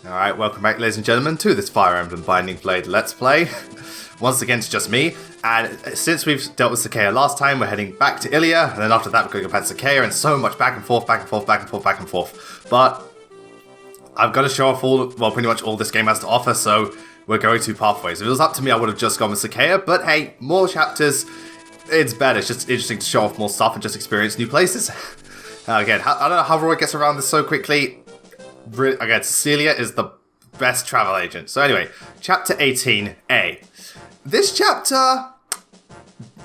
Alright, welcome back ladies and gentlemen to this Fire Emblem Binding Blade Let's Play. Once again it's just me, and since we've dealt with Sophia last time, we're heading back to Ilia, and then after that we're going to go back to Sophia, and so much back and forth, back and forth, back and forth, back and forth. But I've got to show off pretty much all this game has to offer, so we're going two pathways. If it was up to me I would have just gone with Sophia, but hey, more chapters, it's better. It's just interesting to show off more stuff and just experience new places. Again, I don't know how Roy gets around this so quickly. Again, Celia is the best travel agent. So anyway, chapter 18A. This chapter,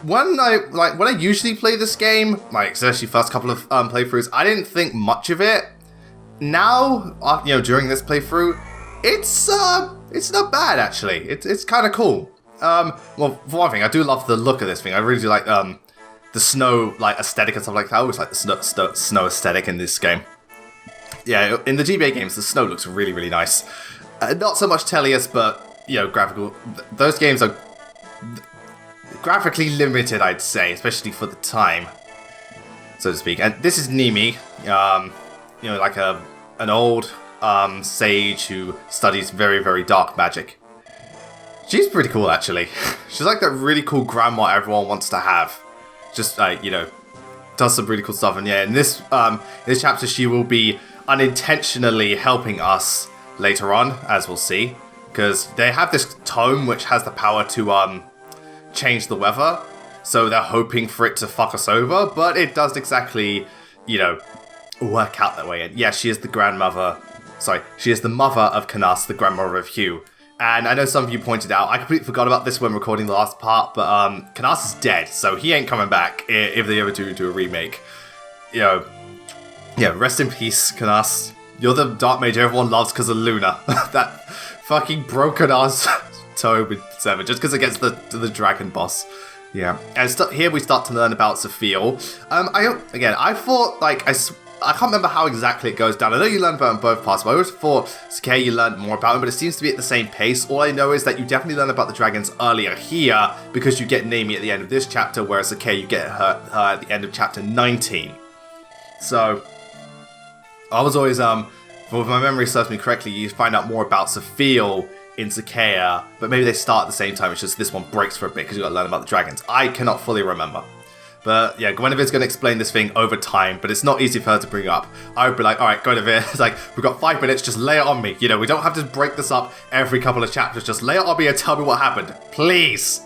when I usually play this game, especially first couple of playthroughs, I didn't think much of it. Now, during this playthrough, it's not bad actually. It's kind of cool. Well, for one thing, I do love the look of this thing. I really do like the snow aesthetic and stuff like that. I always like the snow aesthetic in this game. Yeah, in the GBA games, the snow looks really, really nice. Not so much Tellius, but, graphical. Those games are graphically limited, I'd say, especially for the time, so to speak. And this is Nimi, like an old sage who studies very, very dark magic. She's pretty cool, actually. She's like that really cool grandma everyone wants to have. Just, does some really cool stuff. And yeah, in this chapter, she will be unintentionally helping us later on, as we'll see, because they have this tome which has the power to change the weather, so they're hoping for it to fuck us over, but it doesn't exactly, work out that way. And yeah, she is the mother of Canas, the grandmother of Hugh. And I know some of you pointed out, I completely forgot about this when recording the last part, but Canas is dead, so he ain't coming back if they ever do a remake. Yeah, rest in peace, Canas. You're the dark mage everyone loves because of Luna. That fucking broken ass Tobe in 7, just because it gets the dragon boss. Yeah, and here we start to learn about Sophia. I thought, I can't remember how exactly it goes down. I know you learn about it in both parts, but I always thought Sophia you learned more about him, but it seems to be at the same pace. All I know is that you definitely learn about the dragons earlier here, because you get Nami at the end of this chapter, whereas Sophia you get her at the end of chapter 19. So I was always, if my memory serves me correctly, you find out more about Sophia in Sophia, but maybe they start at the same time. It's just this one breaks for a bit because you got to learn about the dragons. I cannot fully remember. But yeah, Guinevere's going to explain this thing over time, but it's not easy for her to bring up. I would be like, alright, Guinevere, it's like, we've got 5 minutes, just lay it on me. We don't have to break this up every couple of chapters. Just lay it on me and tell me what happened. Please.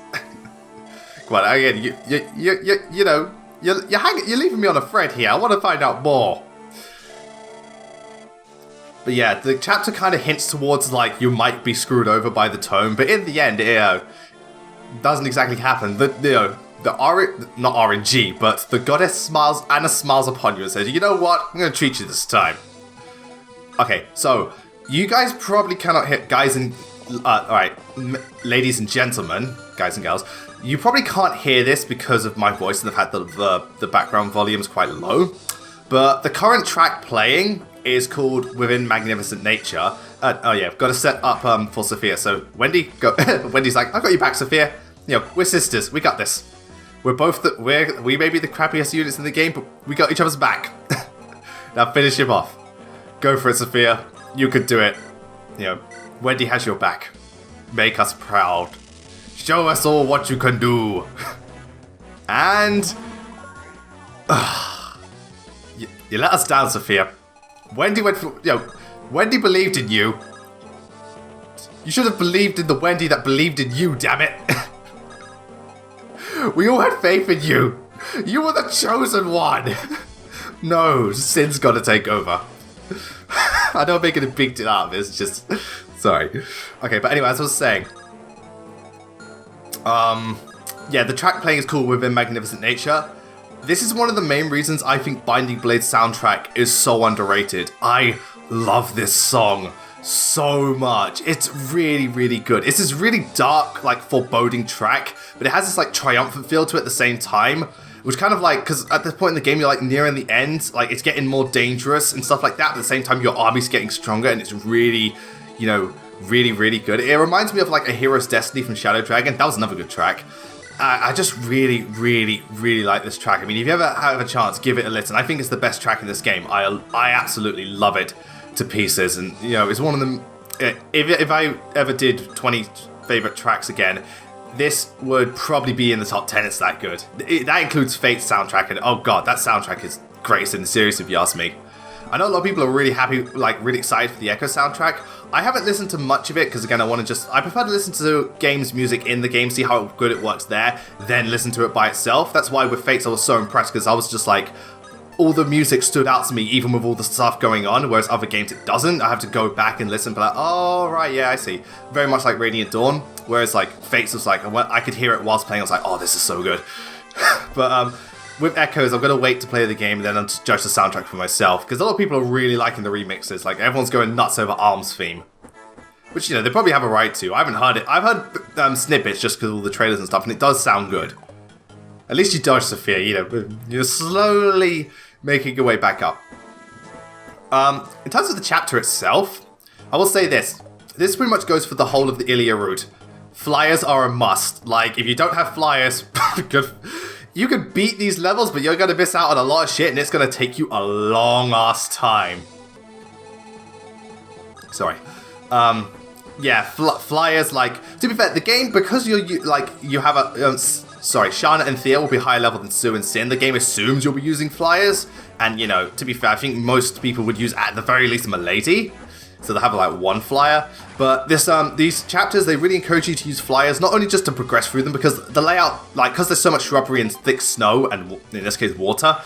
Come on, again, you're leaving me on a thread here. I want to find out more. But yeah, the chapter kind of hints towards, you might be screwed over by the tome, but in the end, it doesn't exactly happen. Not RNG, but the goddess smiles upon you and says, you know what, I'm going to treat you this time. Okay, so, you guys probably cannot hear, ladies and gentlemen, guys and girls, you probably can't hear this because of my voice and the fact that the background volume is quite low, but the current track playing is called Within Magnificent Nature. I've got to set up for Sophia. So Wendy, go. Wendy's like, I've got you back, Sophia. We're sisters. We got this. We're both we may be the crappiest units in the game, but we got each other's back. Now finish him off. Go for it, Sophia. You could do it. Wendy has your back. Make us proud. Show us all what you can do. And you let us down, Sophia. Wendy Wendy believed in you. You should have believed in the Wendy that believed in you, damn it. We all had faith in you. You were the chosen one. No, sin's got to take over. I know I'm making a big deal out of this, just... Sorry. Okay, but anyway, as I was saying... yeah, the track playing is called Within Magnificent Nature. This is one of the main reasons I think Binding Blade's soundtrack is so underrated. I love this song so much. It's really, really good. It's this really dark, foreboding track, but it has this, triumphant feel to it at the same time, which kind of, because at this point in the game, you're, nearing the end, it's getting more dangerous and stuff like that, but at the same time, your army's getting stronger, and it's really, really, really good. It reminds me of, A Hero's Destiny from Shadow Dragon. That was another good track. I just really, really, really like this track. I mean, if you ever have a chance, give it a listen. I think it's the best track in this game. I absolutely love it to pieces. And, it's one of them... if I ever did 20 favorite tracks again, this would probably be in the top 10. It's that good. That includes Fate's soundtrack, and oh god, that soundtrack is greatest in the series if you ask me. I know a lot of people are really happy, like really excited for the Echo soundtrack. I haven't listened to much of it because again, I prefer to listen to games music in the game, see how good it works there, then listen to it by itself. That's why with Fates I was so impressed, because I was just like, all the music stood out to me even with all the stuff going on, whereas other games it doesn't. I have to go back and listen, but like, oh right, yeah, I see. Very much like Radiant Dawn, whereas like Fates was like, I could hear it whilst playing, I was like, oh, this is so good. But with Echoes, I'm going to wait to play the game and then I'll judge the soundtrack for myself, because a lot of people are really liking the remixes. Like, everyone's going nuts over ARM's theme. Which, you know, they probably have a right to. I haven't heard it. I've heard snippets just because of all the trailers and stuff, and it does sound good. At least you dodged Sophia, you know, you're slowly making your way back up. In terms of the chapter itself, I will say this. This pretty much goes for the whole of the Ilia route. Flyers are a must. Like, if you don't have flyers, good. You can beat these levels, but you're going to miss out on a lot of shit, and it's going to take you a long-ass time. Sorry. Yeah, flyers, like, to be fair, the game, because you have a, sorry, Shana and Thea will be higher level than Sue and Sin. The game assumes you'll be using flyers, and, you know, to be fair, I think most people would use, at the very least, a Milady. So they'll have like one flyer, but these chapters, they really encourage you to use flyers, not only just to progress through them, because the layout, like, because there's so much shrubbery and thick snow, and in this case water,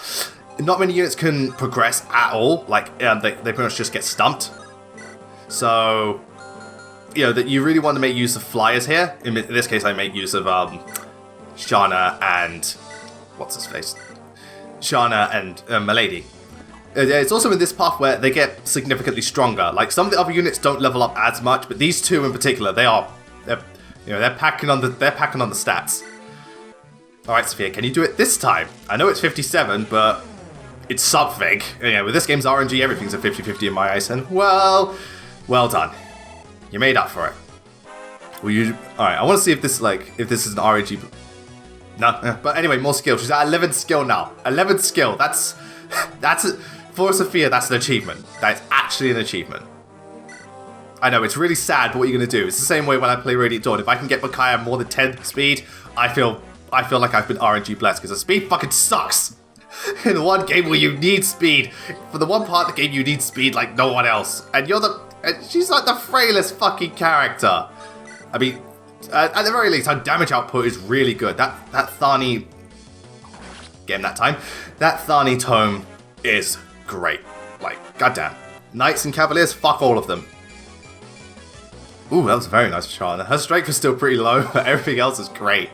not many units can progress at all. Like, they pretty much just get stumped. So, you know, that you really want to make use of flyers here. In this case, I make use of Shana and what's his face, Shana and Milady. It's also in this path where they get significantly stronger. Like, some of the other units don't level up as much, but these two in particular, they're packing on the stats. All right, Sophia, can you do it this time? I know it's 57, but it's something. You know, with this game's RNG, everything's a 50-50 in my eyes, and well done. You made up for it. Will you? All right, I want to see if this is an RNG. No, but anyway, more skill. She's at 11 skill now. 11 skill. That's for Sophia, that's an achievement. That's actually an achievement. I know, it's really sad, but what are you going to do? It's the same way when I play Radiant Dawn. If I can get Micaiah more than 10 speed, I feel like I've been RNG blessed, because the speed fucking sucks. In one game where you need speed. For the one part of the game you need speed like no one else. And she's like the frailest fucking character. I mean, at the very least, her damage output is really good. That Thani... Game that time. That Thani tome is great. Like, goddamn. Knights and Cavaliers, fuck all of them. Ooh, that was very nice for Shana. Her strength is still pretty low, but everything else is great.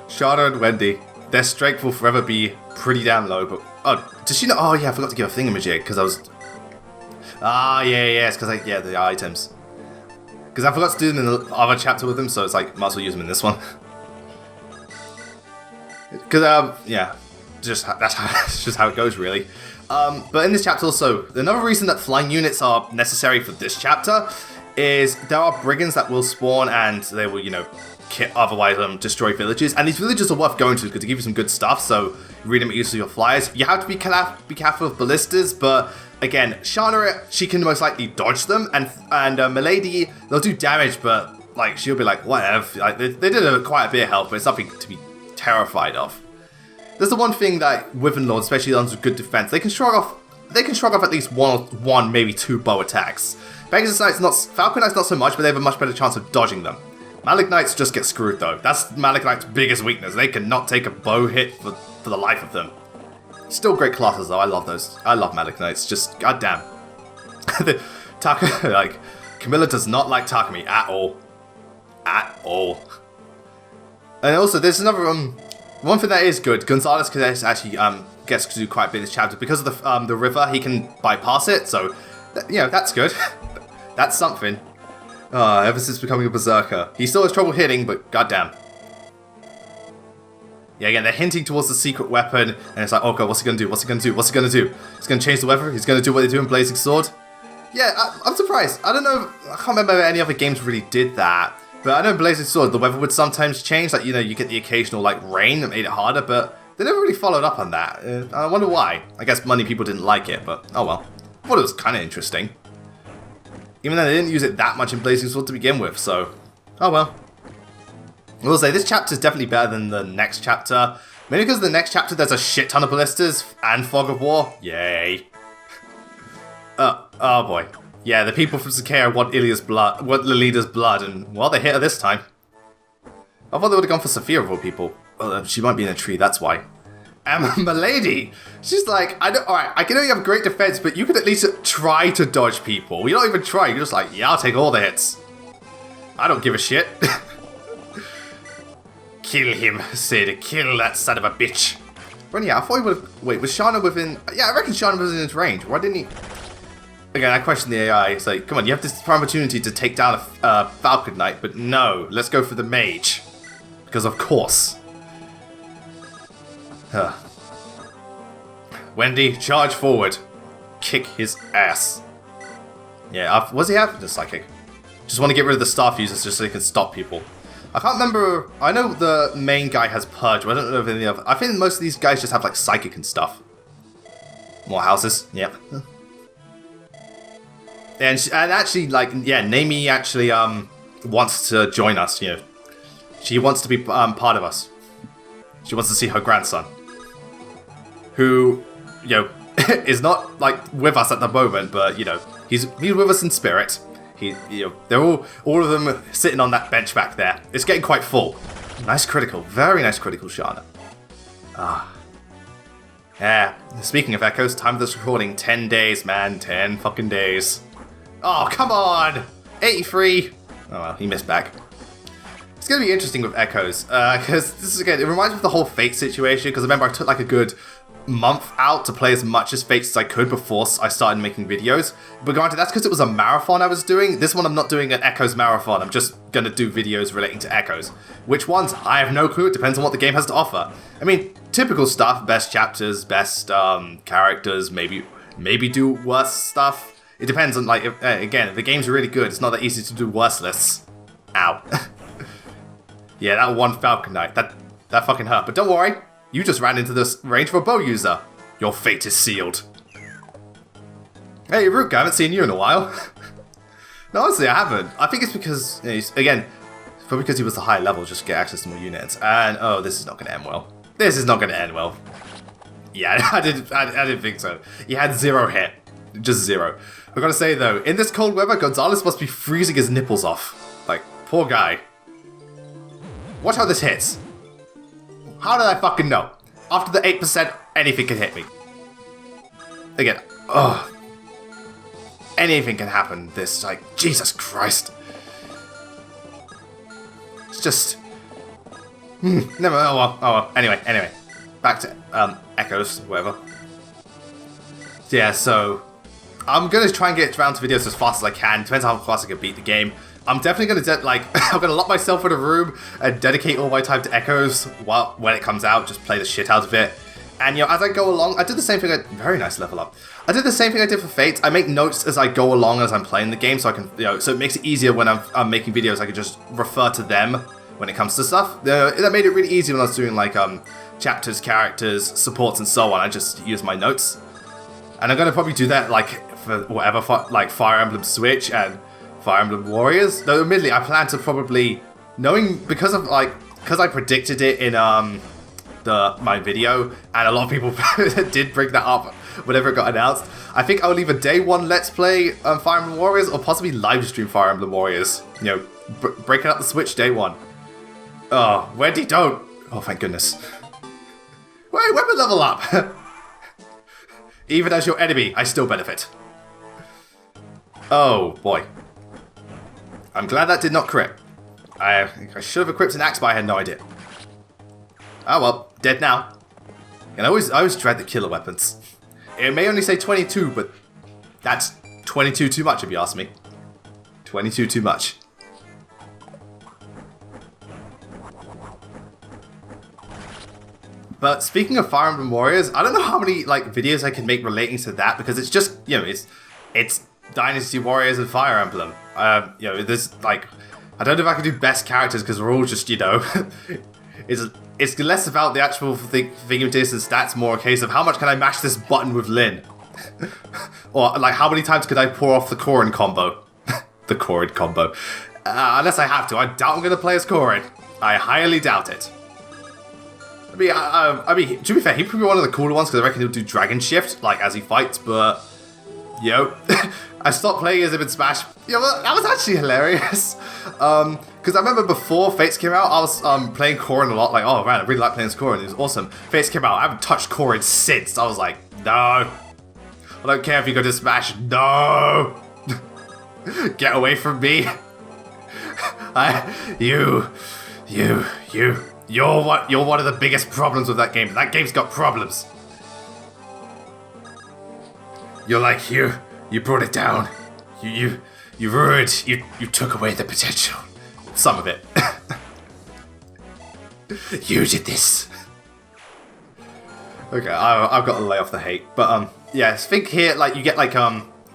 Shana and Wendy, their strength will forever be pretty damn low, but... Oh, does she know? Oh, yeah, I forgot to give a thingamajig, because I was... Ah, yeah, it's because the items. Because I forgot to do them in the other chapter with them, so it's like, might as well use them in this one. Because, yeah, that's just how it goes, really. But in this chapter also, another reason that flying units are necessary for this chapter is there are brigands that will spawn and they will, you know, otherwise destroy villages. And these villages are worth going to because they give you some good stuff, so really make use of your flyers. You have to be careful of ballistas, but again, Shana, she can most likely dodge them, and Milady, they'll do damage, but like she'll be like, whatever. Like, they did quite a bit of help, but it's nothing to be terrified of. There's the one thing that Wyvern Lords, especially the ones with good defense, they can shrug off at least one, maybe two bow attacks. Pegasus Knights Falcon Knights not so much, but they have a much better chance of dodging them. Malik Knights just get screwed though. That's Malik Knight's biggest weakness. They cannot take a bow hit for the life of them. Still great classes though. I love those. I love Malik Knights. Just goddamn. Like, Camilla does not like Takumi at all. At all. And also, there's another one thing that is good. Gonzalez actually gets to do quite a bit in this chapter because of the river. He can bypass it, so you know that's good. That's something. Ever since becoming a berserker, he still has trouble hitting, but goddamn. Yeah, again, they're hinting towards the secret weapon, and it's like, oh god, what's he gonna do? What's he gonna do? What's he gonna do? He's gonna change the weather. He's gonna do what they do in Blazing Sword. Yeah, I'm surprised. I don't know. I can't remember if any other games really did that. But I know in Blazing Sword, the weather would sometimes change. Like, you know, you get the occasional, like, rain that made it harder, but they never really followed up on that. I wonder why. I guess many people didn't like it, but oh well. I thought it was kind of interesting. Even though they didn't use it that much in Blazing Sword to begin with, so... Oh well. I will say, this chapter is definitely better than the next chapter. Mainly because the next chapter there's a shit ton of ballistas and Fog of War. Yay. Oh boy. Yeah, the people from Sophia want Ilia's blood, want Lolita's blood, and, well, they hit her this time. I thought they would have gone for Sophia of all people. Well, she might be in a tree, that's why. And my lady, she's like, alright, I can know you have great defense, but you could at least try to dodge people. You don't even try, you're just like, yeah, I'll take all the hits. I don't give a shit. Kill him, Sid, kill that son of a bitch. But yeah, I thought he would have, wait, was Shana within, yeah, I reckon Shana was in his range. Why didn't he? Again, I question the AI. It's like, come on, you have this opportunity to take down a Falcon Knight, but no, let's go for the mage. Because of course. Wendy, charge forward. Kick his ass. Yeah, what's he have? The psychic. Just want to get rid of the staff users just so he can stop people. I can't remember. I know the main guy has Purge, but I don't know if any other. I think most of these guys just have like psychic and stuff. More houses. Yep. And actually, like, yeah, Naomi actually wants to join us. You know, she wants to be part of us. She wants to see her grandson, who, you know, is not like with us at the moment, but you know, he's with us in spirit. You know, they're all of them sitting on that bench back there. It's getting quite full. Nice critical, very nice critical, Shana. Yeah. Speaking of echoes, time for this recording. 10 days, man. 10 fucking days. Oh, come on! 83! Oh well, he missed back. It's going to be interesting with echoes, because this is, again, it reminds me of the whole Fate situation, because I remember I took like a good month out to play as much as Fates as I could before I started making videos. But granted, that's because it was a marathon I was doing. This one I'm not doing an Echoes marathon, I'm just going to do videos relating to Echoes. Which ones? I have no clue, it depends on what the game has to offer. I mean, typical stuff, best chapters, best characters, maybe do worse stuff. It depends on, like, again, if the game's really good, it's not that easy to do worse lists. Ow. Yeah, that one Falcon Knight, that fucking hurt. But don't worry, you just ran into this range of a bow user. Your fate is sealed. Hey, Rook, I haven't seen you in a while. No, honestly, I haven't. I think it's because, you know, again, probably because he was the higher level, just to get access to more units. And, oh, this is not going to end well. This is not going to end well. Yeah, I didn't think so. He had 0 hit. Just 0. I gotta say though, in this cold weather, Gonzalez must be freezing his nipples off. Like, poor guy. Watch how this hits. How did I fucking know? After the 8%, anything can hit me. Again, ugh. Anything can happen. This, like, Jesus Christ. It's just... never, oh well. Anyway. Back to, Echoes, whatever. Yeah, so... I'm going to try and get around to videos as fast as I can. Depends on how fast I can beat the game. I'm definitely going to, I'm going to lock myself in a room and dedicate all my time to Echoes when it comes out. Just play the shit out of it. And, you know, as I go along, I did the same thing. Very nice level up. I did the same thing I did for Fate. I make notes as I go along as I'm playing the game, so I can, you know, so it makes it easier when I'm making videos. I can just refer to them when it comes to stuff. That made it really easy when I was doing, like, chapters, characters, supports, and so on. I just use my notes. And I'm going to probably do that, like, for whatever, like Fire Emblem Switch and Fire Emblem Warriors. Though admittedly, I plan to probably, because I predicted it in my video, and a lot of people did bring that up whenever it got announced. I think I'll either day one Let's Play Fire Emblem Warriors, or possibly live stream Fire Emblem Warriors. You know, breaking up the Switch day one. Oh, Wendy, don't! Oh, thank goodness. Wait, weapon level up! Even as your enemy, I still benefit. Oh, boy. I'm glad that did not crit. I should have equipped an axe, but I had no idea. Oh well, dead now. And I always dread the killer weapons. It may only say 22, but that's 22 too much if you ask me. 22 too much. But speaking of Fire Emblem Warriors, I don't know how many videos I can make relating to that, because it's just, you know, it's Dynasty Warriors and Fire Emblem. You know, there's I don't know if I can do best characters because we're all just, you know, it's less about the actual thing of this and stats, more a case of how much can I mash this button with Lyn, or like how many times could I pour off the Korin combo. the Corin combo. Unless I have to. I doubt I'm going to play as Corin. I highly doubt it. I mean, to be fair, he'd probably be one of the cooler ones because I reckon he'll do Dragon Shift, like, as he fights, but... I stopped playing as him in Smash. That was actually hilarious. Because I remember before Fates came out, I was playing Corin a lot. Like, oh man, I really like playing as Corin. It was awesome. Fates came out. I haven't touched Corin since. I was like, no. I don't care if you go to Smash. No. Get away from me. You're one of the biggest problems with that game. That game's got problems. You're like, you brought it down. You ruined, you took away the potential. Some of it. You did this. Okay, I've got to lay off the hate. But, yeah, think here, like, you get, like,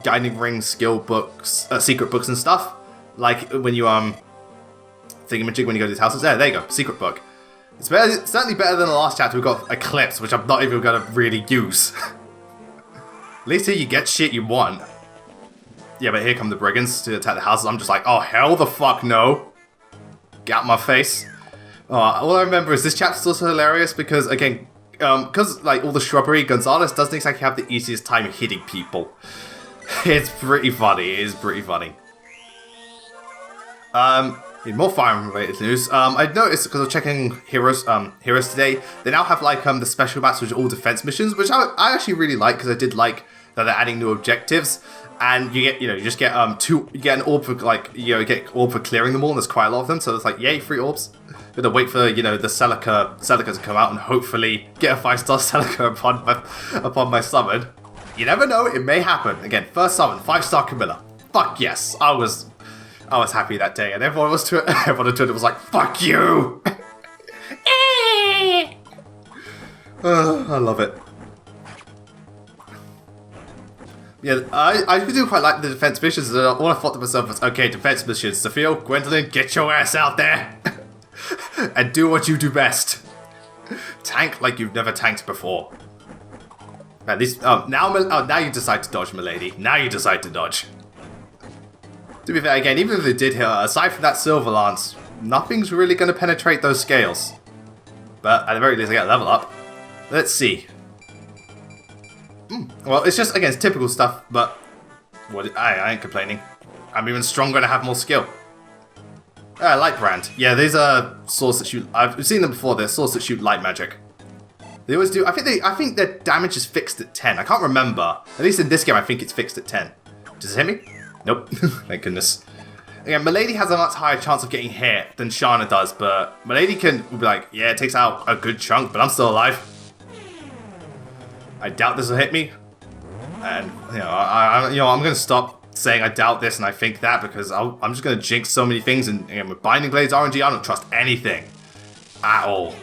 guiding ring skill books, secret books and stuff. Like, when you, thingamajig when you go to these houses. There you go, secret book. It's certainly better than the last chapter. We've got Eclipse, which I'm not even going to really use. At least here you get shit you want. Yeah, but here come the brigands to attack the houses. I'm just like, oh, hell the fuck no. Get out my face. All I remember is this chapter's also hilarious because, again, because, like, all the shrubbery, Gonzalez doesn't exactly have the easiest time hitting people. It's pretty funny. It is pretty funny. In more Fire Emblem related news, I noticed because I was checking Heroes today, they now have like the special maps which are all defense missions, which I actually really like because I did like that they're adding new objectives, and you get you just get you get an orb for you get orb for clearing them all, and there's quite a lot of them, so it's like yay, 3 orbs. Gonna wait for the Celica to come out and hopefully get a 5-star Celica upon my summon. You never know, it may happen. Again, first summon, 5-star Camilla. Fuck yes, I was happy that day, and everyone on Twitter was like, "Fuck you!" I love it. Yeah, I do quite like the defense missions. All I thought to myself was, okay, defense missions. Sophia, Gwendolyn, get your ass out there and do what you do best. Tank like you've never tanked before. At least, now you decide to dodge, milady. Now you decide to dodge. To be fair, again, even if they did hit her, aside from that Silver Lance, nothing's really going to penetrate those scales. But at the very least, I get a level up. Let's see. Well, it's just, again, it's typical stuff, but I ain't complaining. I'm even stronger and I have more skill. Light Brand. Yeah, these are swords that shoot... I've seen them before. They're swords that shoot light magic. They always do... I think their damage is fixed at 10. I can't remember. At least in this game, I think it's fixed at 10. Does it hit me? Nope. Thank goodness. Again, Milady has a much higher chance of getting hit than Shana does, but Milady will be like, yeah, it takes out a good chunk, but I'm still alive. I doubt this will hit me. And, I'm going to stop saying I doubt this and I think that because I'm just going to jinx so many things. And again, with Binding Blades RNG, I don't trust anything. At all.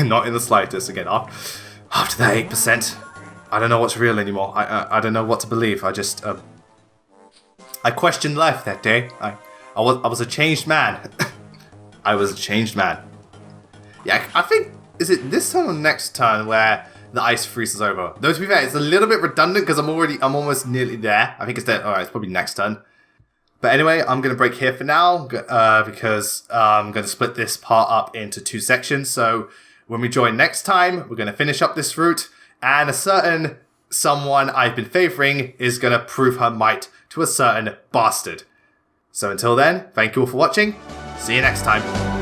Not in the slightest. Again, after that 8%, I don't know what's real anymore. I don't know what to believe. I questioned life that day. I was a changed man. I was a changed man. Yeah, I think, is it this turn or next turn where the ice freezes over? Though to be fair, it's a little bit redundant because I'm almost nearly there. I think it's there. Alright, it's probably next turn. But anyway, I'm going to break here for now because I'm going to split this part up into 2 sections. So when we join next time, we're going to finish up this route, and a certain someone I've been favouring is going to prove her might to a certain bastard. So until then, thank you all for watching. See you next time.